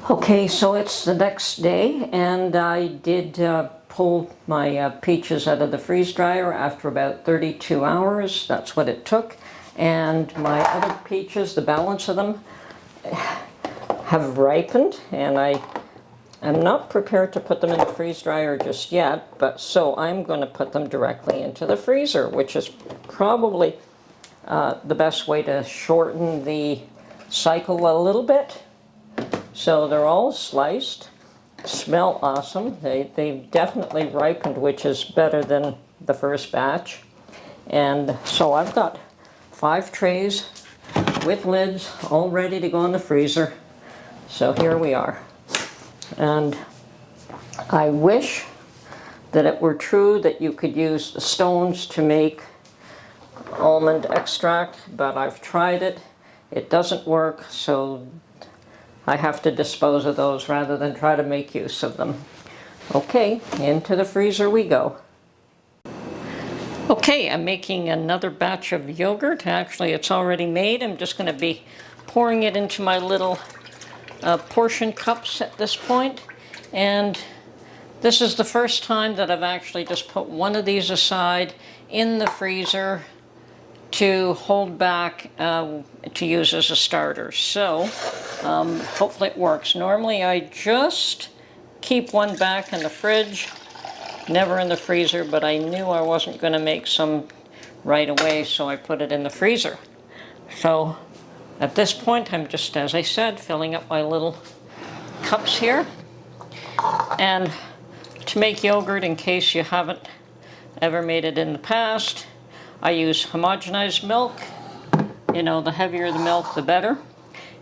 Okay, so it's the next day, and I did pull my peaches out of the freeze dryer after about 32 hours. That's what it took. And my other peaches, the balance of them, have ripened, and I am not prepared to put them in the freeze dryer just yet, but so I'm going to put them directly into the freezer, which is probably the best way to shorten the cycle a little bit. So they're all sliced, smell awesome. They've definitely ripened, which is better than the first batch. And so I've got 5 trays with lids all ready to go in the freezer. So here we are. And I wish that it were true that you could use the stones to make almond extract, but I've tried it. It doesn't work, so I have to dispose of those rather than try to make use of them. Okay, into the freezer we go. Okay, I'm making another batch of yogurt. Actually, it's already made. I'm just going to be pouring it into my little portion cups at this point. And this is the first time that I've actually just put one of these aside in the freezer to hold back to use as a starter. So hopefully it works. Normally I just keep one back in the fridge, never in the freezer, but I knew I wasn't going to make some right away, so I put it in the freezer. So at this point I'm just, as I said, filling up my little cups here. And to make yogurt, in case you haven't ever made it in the past, I use homogenized milk. You know, the heavier the milk, the better.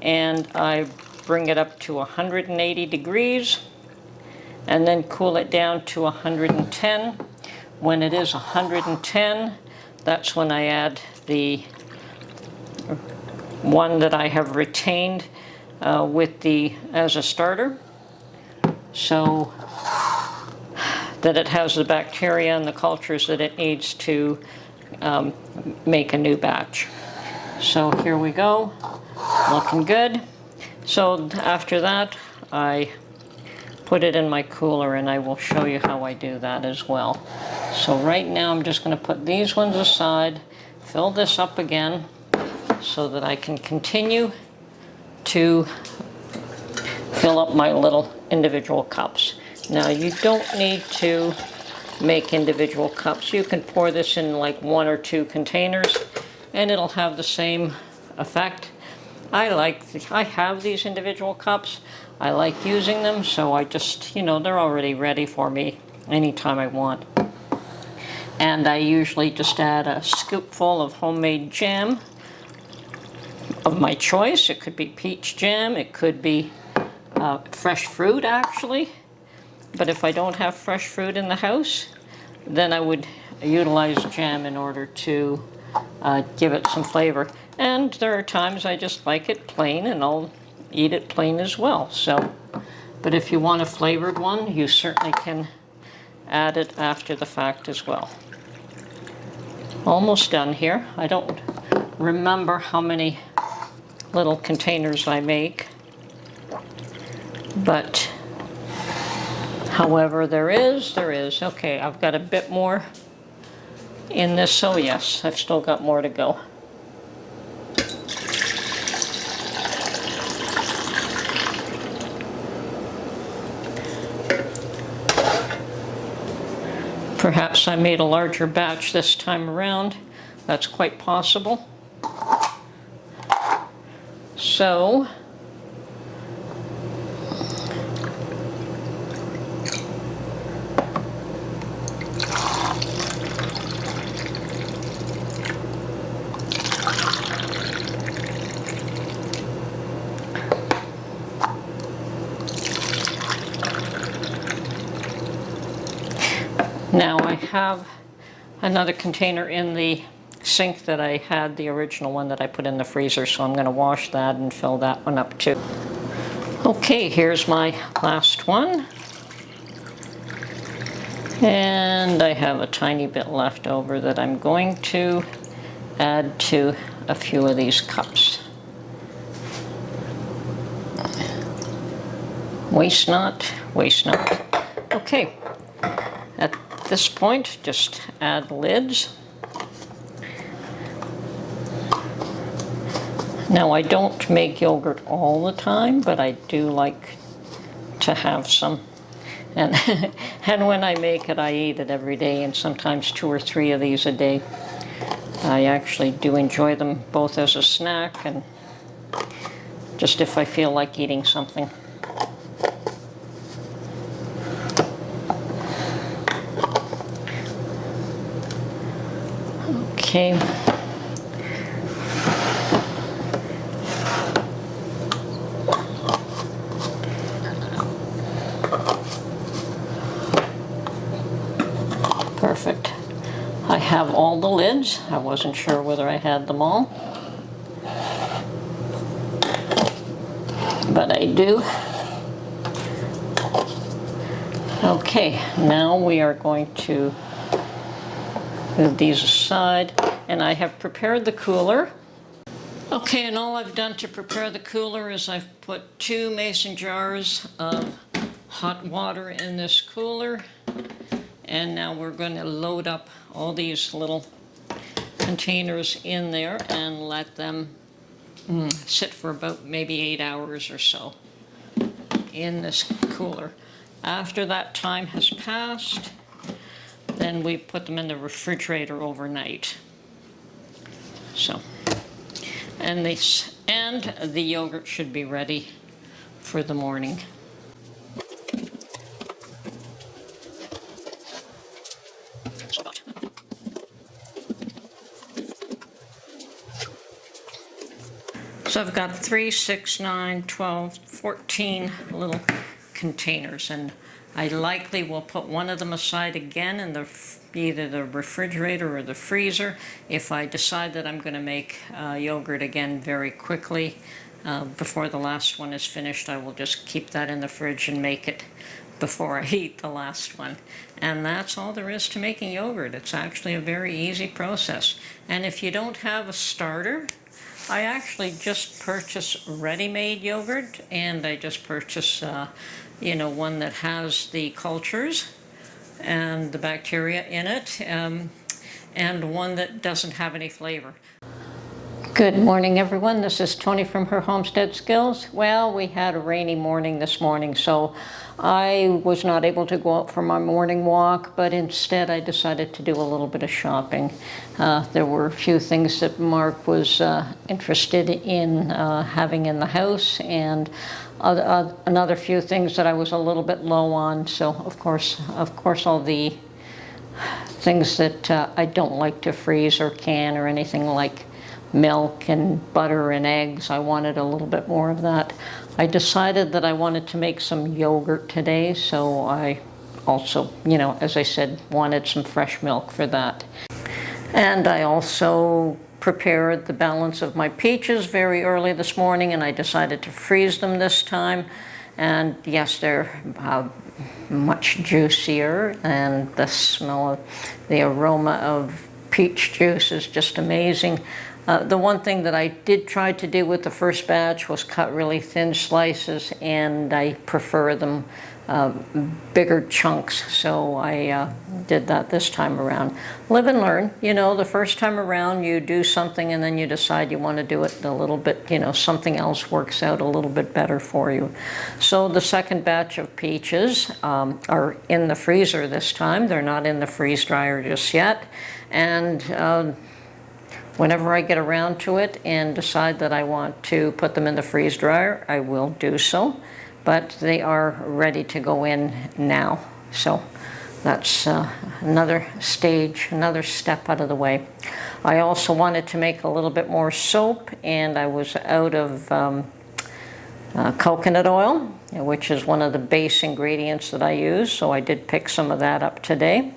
And I bring it up to 180 degrees and then cool it down to 110. When it is 110, that's when I add the one that I have retained as a starter, so that it has the bacteria and the cultures that it needs to make a new batch. So here we go, looking good. So after that, I put it in my cooler, and I will show you how I do that as well. So right now I'm just going to put these ones aside, fill this up again so that I can continue to fill up my little individual cups. Now you don't need to make individual cups. You can pour this in like 1 or 2 containers and it'll have the same effect. I have these individual cups. I like using them, so I just, they're already ready for me anytime I want. And I usually just add a scoopful of homemade jam of my choice. It could be peach jam, it could be fresh fruit actually. But if I don't have fresh fruit in the house, then I would utilize jam in order to give it some flavor. And there are times I just like it plain, and I'll eat it plain as well. So, but if you want a flavored one, you certainly can add it after the fact as well. Almost done here. I don't remember how many little containers I make, but however there is. Okay, I've got a bit more in this, so yes, I've still got more to go. Perhaps I made a larger batch this time around. That's quite possible. So now I have another container in the sink that I had, the original one that I put in the freezer, so I'm going to wash that and fill that one up too. Okay, here's my last one. And I have a tiny bit left over that I'm going to add to a few of these cups. Waste not, waste not. Okay, at this point, just add lids. Now, I don't make yogurt all the time, but I do like to have some. And, and when I make it, I eat it every day, and sometimes 2 or 3 of these a day. I actually do enjoy them both as a snack and just if I feel like eating something. Okay. Perfect. I have all the lids. I wasn't sure whether I had them all, but I do. Okay, now we are going to move these aside, and I have prepared the cooler. Okay, and all I've done to prepare the cooler is I've put 2 mason jars of hot water in this cooler, and now we're going to load up all these little containers in there and let them sit for about maybe 8 hours or so in this cooler. After that time has passed, then we put them in the refrigerator overnight. So, and the yogurt should be ready for the morning. So I've got 3, 6, 9, 12, 14 little containers, and I likely will put one of them aside again in either the refrigerator or the freezer if I decide that I'm going to make yogurt again very quickly. Before the last one is finished, I will just keep that in the fridge and make it before I eat the last one. And that's all there is to making yogurt. It's actually a very easy process. And if you don't have a starter, I actually just purchase ready-made yogurt, and I just purchase one that has the cultures and the bacteria in it, and one that doesn't have any flavor. Good morning, everyone. This is Tony from Her Homestead Skills. Well, we had a rainy morning this morning, so I was not able to go out for my morning walk, but instead I decided to do a little bit of shopping. There were a few things that Mark was interested in having in the house, and another few things that I was a little bit low on. So of course all the things that I don't like to freeze or can or anything like milk and butter and eggs. I wanted a little bit more of that. I decided that I wanted to make some yogurt today, so I also, as I said, wanted some fresh milk for that. And I also prepared the balance of my peaches very early this morning, and I decided to freeze them this time. And yes, they're much juicier, and the smell of the aroma of peach juice is just amazing. The one thing that I did try to do with the first batch was cut really thin slices, and I prefer them bigger chunks, so I did that this time around. Live and learn. The first time around you do something and then you decide you want to do it a little bit, something else works out a little bit better for you. So the second batch of peaches are in the freezer this time. They're not in the freeze dryer just yet, and whenever I get around to it and decide that I want to put them in the freeze dryer, I will do so. But they are ready to go in now. So that's another stage, another step out of the way. I also wanted to make a little bit more soap, and I was out of coconut oil, which is one of the base ingredients that I use. So I did pick some of that up today.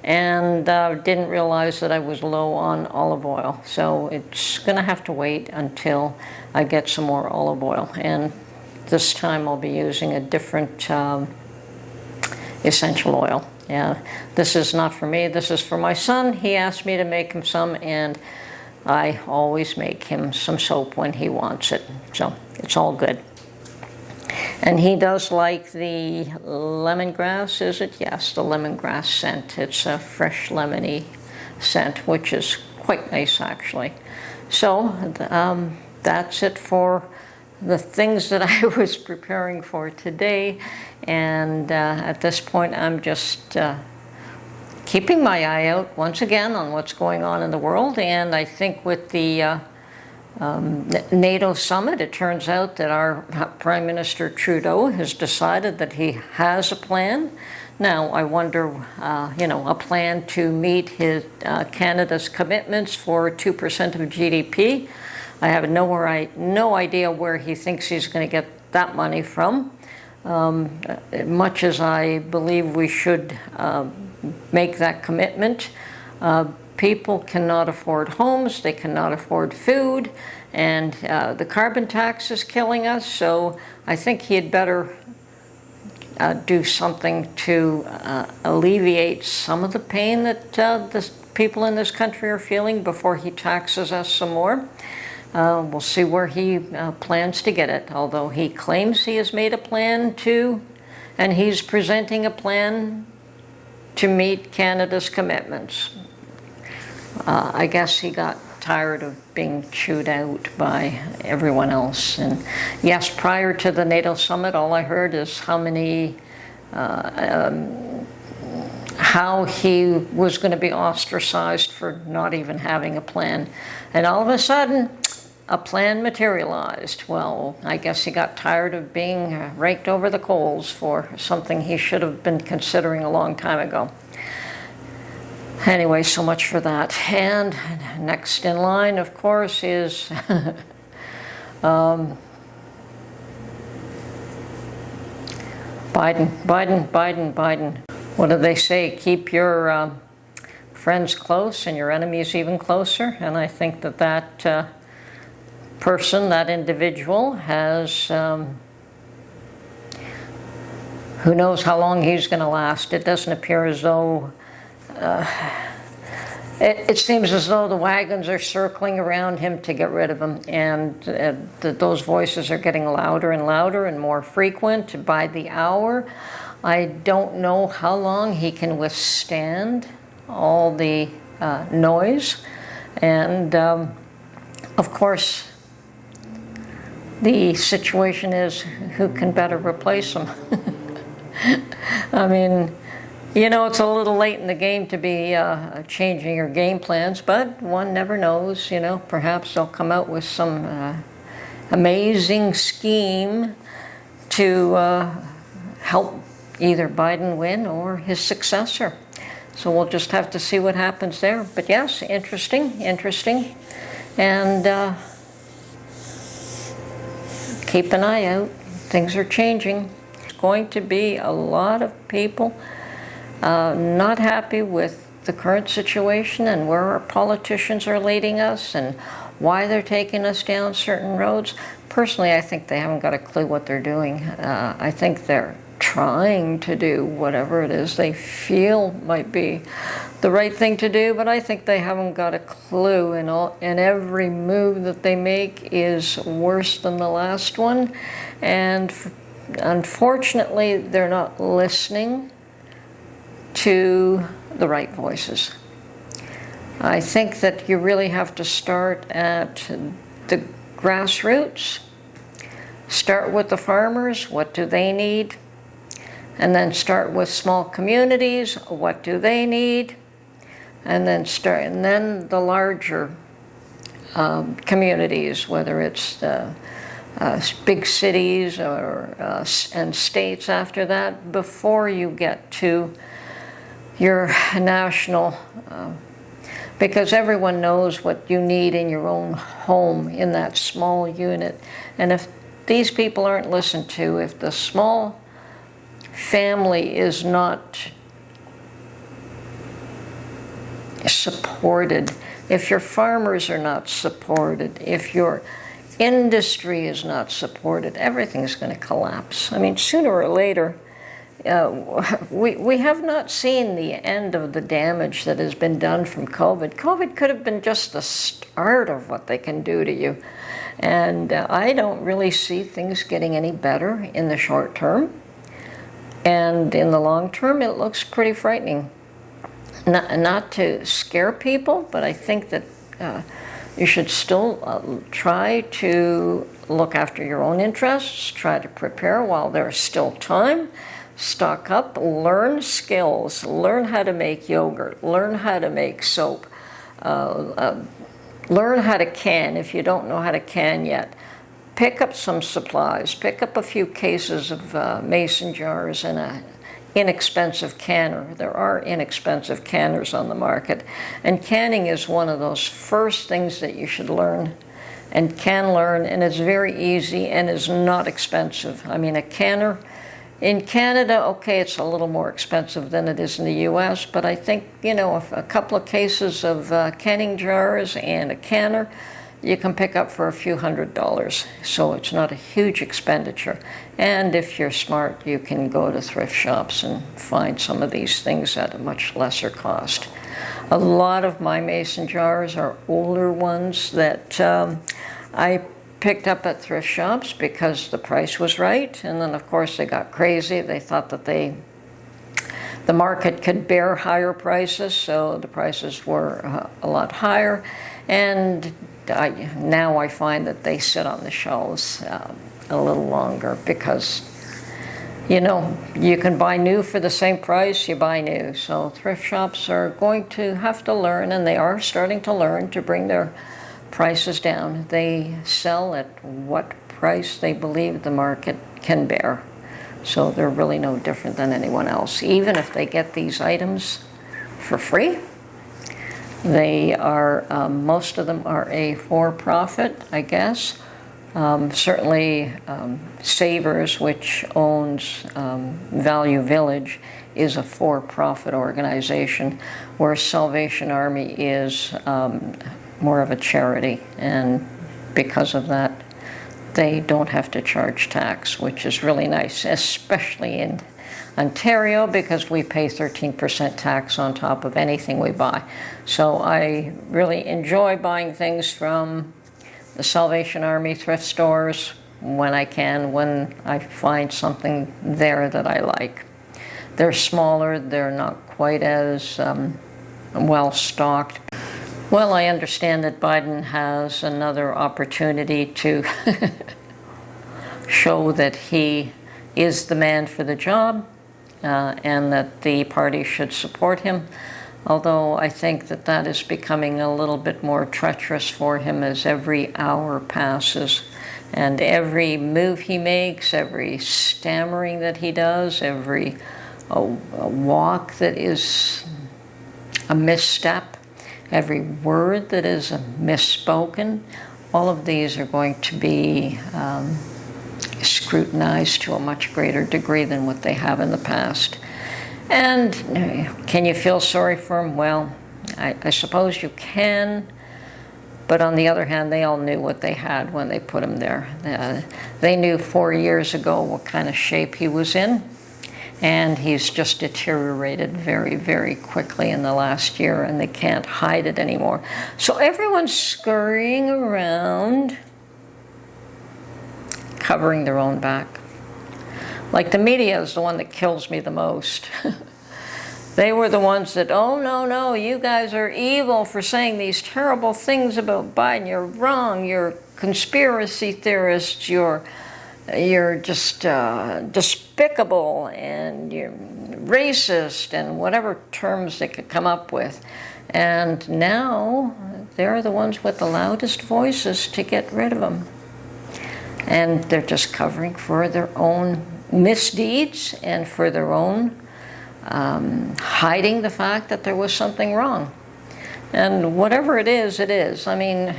And didn't realize that I was low on olive oil. So it's going to have to wait until I get some more olive oil. And this time I'll be using a different essential oil. Yeah, this is not for me, this is for my son. He asked me to make him some, and I always make him some soap when he wants it. So it's all good. And he does like the lemongrass, is it? Yes, the lemongrass scent. It's a fresh lemony scent, which is quite nice actually. So that's it for the things that I was preparing for today. And at this point I'm just keeping my eye out once again on what's going on in the world. And I think with the NATO summit, it turns out that our Prime Minister Trudeau has decided that he has a plan. Now, I wonder, a plan to meet his Canada's commitments for 2% of GDP. I have no idea where he thinks he's going to get that money from. Much as I believe we should make that commitment, people cannot afford homes, they cannot afford food, and the carbon tax is killing us. So I think he had better do something to alleviate some of the pain that the people in this country are feeling before he taxes us some more. We'll see where he plans to get it, although he claims he has made a plan to, and he's presenting a plan to meet Canada's commitments. I guess he got tired of being chewed out by everyone else. And yes, prior to the NATO summit, all I heard is how he was going to be ostracized for not even having a plan. And all of a sudden, a plan materialized. Well, I guess he got tired of being raked over the coals for something he should have been considering a long time ago. Anyway, so much for that. And next in line, of course, is Biden. What do they say? Keep your friends close and your enemies even closer. And I think that person, that individual, has who knows how long he's going to last. It doesn't appear as though it seems as though the wagons are circling around him to get rid of him, and those voices are getting louder and louder and more frequent by the hour. I don't know how long he can withstand all the noise, and of course the situation is who can better replace him. I mean, it's a little late in the game to be changing your game plans, but one never knows. Perhaps they'll come out with some amazing scheme to help either Biden win or his successor. So we'll just have to see what happens there. But yes, interesting. And keep an eye out. Things are changing. There's going to be a lot of people not happy with the current situation and where our politicians are leading us and why they're taking us down certain roads. Personally, I think they haven't got a clue what they're doing. I think they're trying to do whatever it is they feel might be the right thing to do, but I think they haven't got a clue, and every move that they make is worse than the last one. And unfortunately, they're not listening to the right voices. I think that you really have to start at the grassroots. Start with the farmers. What do they need? And then start with small communities. What do they need? And then the larger communities, whether it's the big cities or and states after that, before you get to your national, because everyone knows what you need in your own home in that small unit. And if these people aren't listened to, if the small family is not supported, if your farmers are not supported, if your industry is not supported, everything's going to collapse. I mean, sooner or later, we have not seen the end of the damage that has been done from COVID. COVID could have been just the start of what they can do to you. And I don't really see things getting any better in the short term. And in the long term, it looks pretty frightening. Not to scare people, but I think that you should still try to look after your own interests, try to prepare while there's still time, stock up, learn skills, learn how to make yogurt, learn how to make soap, learn how to can if you don't know how to can yet. Pick up some supplies, pick up a few cases of mason jars and a inexpensive canner. There are inexpensive canners on the market, and canning is one of those first things that you should learn and can learn, and it's very easy and is not expensive. I mean, a canner in Canada, okay, it's a little more expensive than it is in the US, but I think, you know, if a couple of cases of canning jars and a canner, you can pick up for a few $100s, so it's not a huge expenditure. And if you're smart, you can go to thrift shops and find some of these things at a much lesser cost. A lot of my mason jars are older ones that I picked up at thrift shops because the price was right, and then of course they got crazy. They thought that the market could bear higher prices, so the prices were a lot higher. And now I find that they sit on the shelves a little longer because, you know, you can buy new for the same price you buy new. So thrift shops are going to have to learn, and they are starting to learn, to bring their prices down. They sell at what price they believe the market can bear. So they're really no different than anyone else. Even if they get these items for free, they are, most of them are a for-profit, I guess. Certainly Savers, which owns Value Village, is a for-profit organization, whereas Salvation Army is more of a charity, and because of that, they don't have to charge tax, which is really nice, especially in Ontario, because we pay 13% tax on top of anything we buy. So I really enjoy buying things from the Salvation Army thrift stores when I can, when I find something there that I like. They're smaller, they're not quite as well stocked. Well, I understand that Biden has another opportunity to show that he is the man for the job, and that the party should support him. Although I think that that is becoming a little bit more treacherous for him as every hour passes. And every move he makes, every stammering that he does, every walk that is a misstep, every word that is misspoken, all of these are going to be scrutinized to a much greater degree than what they have in the past. And can you feel sorry for him? Well, I suppose you can, but on the other hand, they all knew what they had when they put him there. They knew 4 years ago what kind of shape he was in, and he's just deteriorated very, very quickly in the last year, and they can't hide it anymore. So everyone's scurrying around, covering their own back. Like the media is the one that kills me the most. They were the ones that, oh, no, you guys are evil for saying these terrible things about Biden. You're wrong. You're conspiracy theorists. You're just despicable, and you're racist, and whatever terms they could come up with. And now they're the ones with the loudest voices to get rid of them. And they're just covering for their own misdeeds and for their own hiding the fact that there was something wrong. And whatever it is, it is. I mean,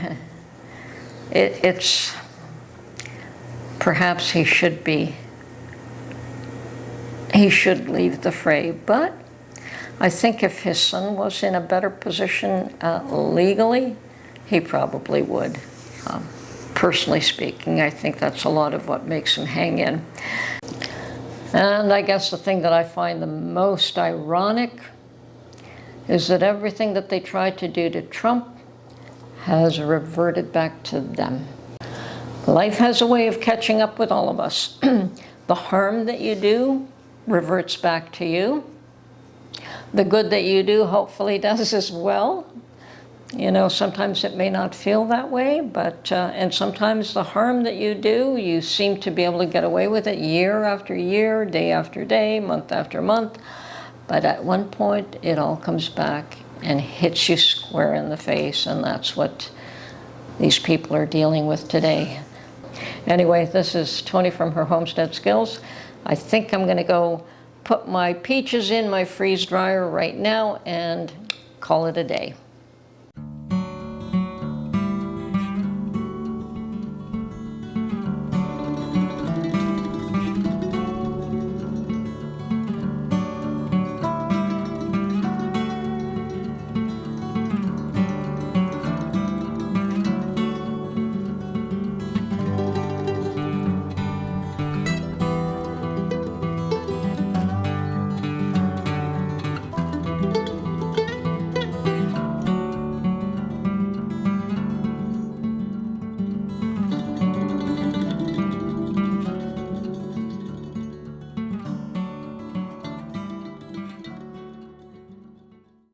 it's perhaps he should leave the fray, but I think if his son was in a better position legally, he probably would. Personally speaking, I think that's a lot of what makes him hang in. And I guess the thing that I find the most ironic is that everything that they tried to do to Trump has reverted back to them. Life has a way of catching up with all of us. The harm that you do reverts back to you. The good that you do hopefully does as well. You know, sometimes it may not feel that way, but, and sometimes the harm that you do, you seem to be able to get away with it year after year, day after day, month after month. But at one point, it all comes back and hits you square in the face, and that's what these people are dealing with today. Anyway, this is Tony from her Homestead Skills. I think I'm going to go put my peaches in my freeze dryer right now and call it a day.